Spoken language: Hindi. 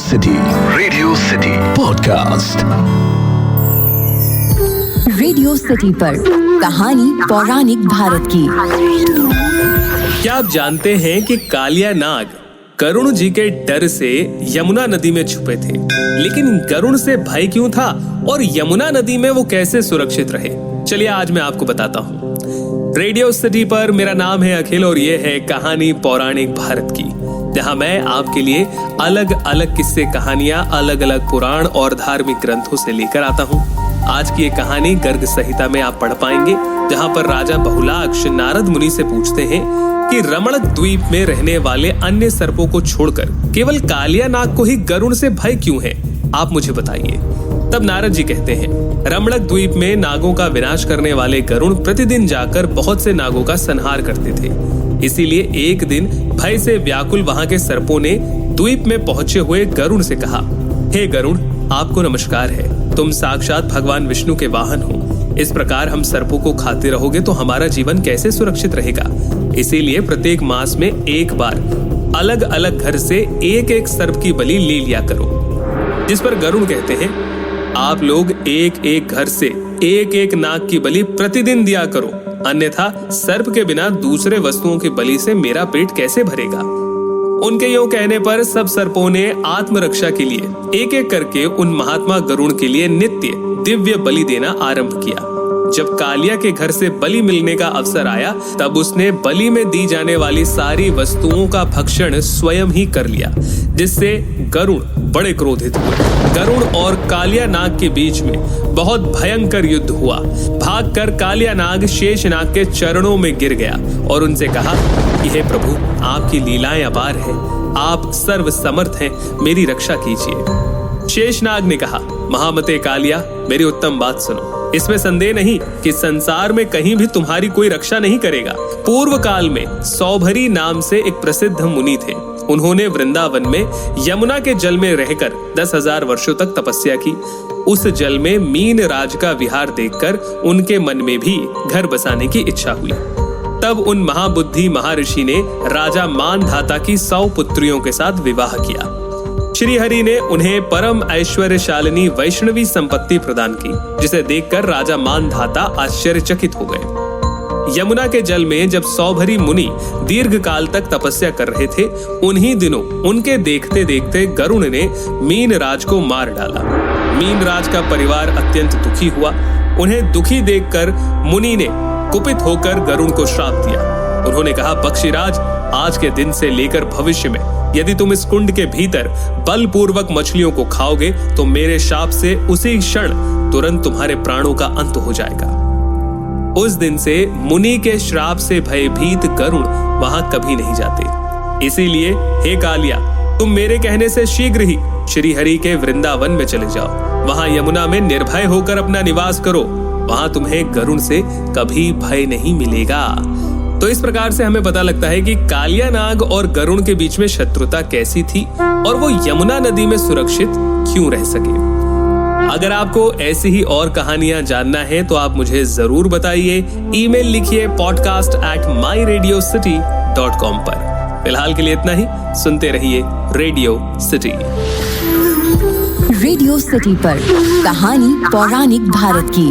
Radio city podcast. Radio city पर कहानी पौराणिक भारत की। क्या आप जानते हैं कि कालिया नाग गरुण जी के डर से यमुना नदी में छुपे थे, लेकिन गरुण से भय क्यों था और यमुना नदी में वो कैसे सुरक्षित रहे? चलिए आज मैं आपको बताता हूँ। रेडियो सिटी पर मेरा नाम है अखिल और ये है कहानी पौराणिक भारत की, जहाँ मैं आपके लिए अलग अलग किस्से कहानियां अलग अलग पुराण और धार्मिक ग्रंथों से लेकर आता हूँ। आज की ये कहानी गर्ग संहिता में आप पढ़ पाएंगे, जहाँ पर राजा बहुलाक्ष नारद मुनि से पूछते हैं कि रमणक द्वीप में रहने वाले अन्य सर्पों को छोड़कर केवल कालिया नाग को ही गरुण से भय क्यों है, आप मुझे बताइए। तब नारद जी कहते हैं, रमणक द्वीप में नागों का विनाश करने वाले गरुण प्रतिदिन जाकर बहुत से नागों का संहार करते थे। इसीलिए एक दिन भय से व्याकुल वहां के सर्पों ने द्वीप में पहुंचे हुए गरुण से कहा, हे गरुण, आपको नमस्कार है। तुम साक्षात भगवान विष्णु के वाहन हो। इस प्रकार हम सर्पों को खाते रहोगे तो हमारा जीवन कैसे सुरक्षित रहेगा? इसीलिए प्रत्येक मास में एक बार अलग अलग घर से एक एक सर्प की बलि ले लिया करो। जिस पर गरुण कहते हैं, आप लोग एक एक घर से एक एक नाग की बलि प्रतिदिन दिया करो, अन्यथा सर्प के बिना दूसरे वस्तुओं की बलि से मेरा पेट कैसे भरेगा? उनके यूं कहने पर सब सर्पों ने आत्मरक्षा के लिए एक एक करके उन महात्मा गरुण के लिए नित्य दिव्य बलि देना आरंभ किया। जब कालिया के घर से बलि मिलने का अवसर आया, तब उसने बलि में दी जाने वाली सारी वस्तुओं का भक्षण स्वयं ही कर लिया, जिससे गरुण बड़े क्रोधित हुए। गरुण और कालिया नाग के बीच में बहुत भयंकर युद्ध हुआ। भागकर कालिया नाग शेषनाग के चरणों में गिर गया और उनसे कहा कि हे प्रभु, आपकी लीलाएं अपार है, आप सर्व समर्थ हैं, मेरी रक्षा कीजिए। शेषनाग ने कहा, महामते कालिया, मेरी उत्तम बात सुनो। इसमें संदेह नहीं कि संसार में कहीं भी तुम्हारी कोई रक्षा नहीं करेगा। पूर्व काल में सौभरी नाम से एक प्रसिद्ध मुनि थे। उन्होंने वृंदावन में यमुना के जल में रहकर 10,000 वर्षों तक तपस्या की। उस जल में मीन राज का विहार देखकर उनके मन में भी घर बसाने की इच्छा हुई। तब उन महाबुद्धि महर्षि ने राजा मानधाता की 100 पुत्रियों के साथ विवाह किया। श्री हरि ने उन्हें परम ऐश्वर्यशालिनी वैष्णवी संपत्ति प्रदान की, जिसे देखकर राजा मानधाता आश्चर्यचकित हो गए। यमुना के जल में जब सौभरी मुनि दीर्घ काल तक तपस्या कर रहे थे, उन्हीं दिनों उनके देखते देखते गरुण ने मीन राज को मार डाला। मीन राज का परिवार अत्यंत दुखी हुआ। उन्हें दुखी देखकर मुनि ने कुपित होकर गरुण को श्राप दिया। उन्होंने कहा, पक्षीराज, आज के दिन से लेकर भविष्य में यदि तुम इस कुंड के भीतर बलपूर्वक मछलियों को खाओगे तो मेरे शाप से उसी क्षण तुरंत तुम्हारे प्राणों का अंत हो जाएगा। उस दिन से मुनि के श्राप से भयभीत गरुण वहां कभी नहीं जाते। इसीलिए हे कालिया, तुम मेरे कहने से शीघ्र ही श्री हरि के वृंदावन में चले जाओ। वहां यमुना में निर्भय होकर अपना निवास करो। वहां तुम्हें गरुण से कभी भय नहीं मिलेगा। तो इस प्रकार से हमें पता लगता है कि कालिया नाग और गरुण के बीच में शत्रुता कैसी थी और वो यमुना नदी में सुरक्षित क्यों रह सके। अगर आपको ऐसी ही और कहानियां जानना है तो आप मुझे जरूर बताइए। ईमेल लिखिए podcast@myradiocity.com पर। फिलहाल के लिए इतना ही। सुनते रहिए रेडियो सिटी। रेडियो सिटी पर कहानी पौराणिक भारत की।